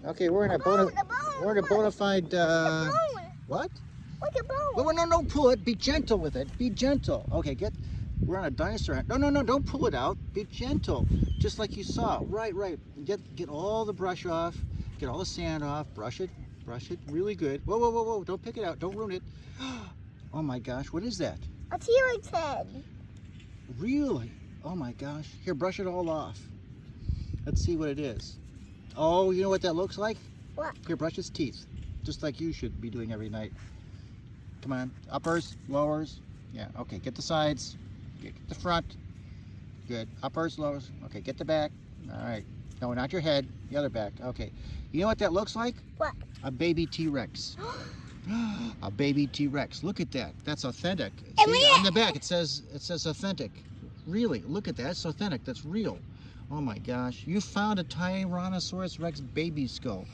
Okay, we're in a bona fide. What? Look at bone. Well, no, don't pull it. Be gentle with it. Be gentle. Okay, we're on a dinosaur. No, don't pull it out. Be gentle, just like you saw. Right. Get all the brush off. Get all the sand off. Brush it. Really good. Whoa. Don't pick it out. Don't ruin it. Oh my gosh, what is that? A T-Rex head. Really? Oh my gosh. Here, brush it all off. Let's see what it is. Oh, you know what that looks like? What? Here, brush its teeth, just like you should be doing every night. Come on, uppers, lowers. Yeah, okay, get the sides, get the front. Good, uppers, lowers. Okay, get the back. All right. No, not your head, the other back. Okay. You know what that looks like? What? A baby T-Rex. A baby T-Rex. Look at that. That's authentic. And See, on the back it says authentic. Really, look at that. It's authentic. That's real. Oh my gosh. You found a Tyrannosaurus Rex baby skull.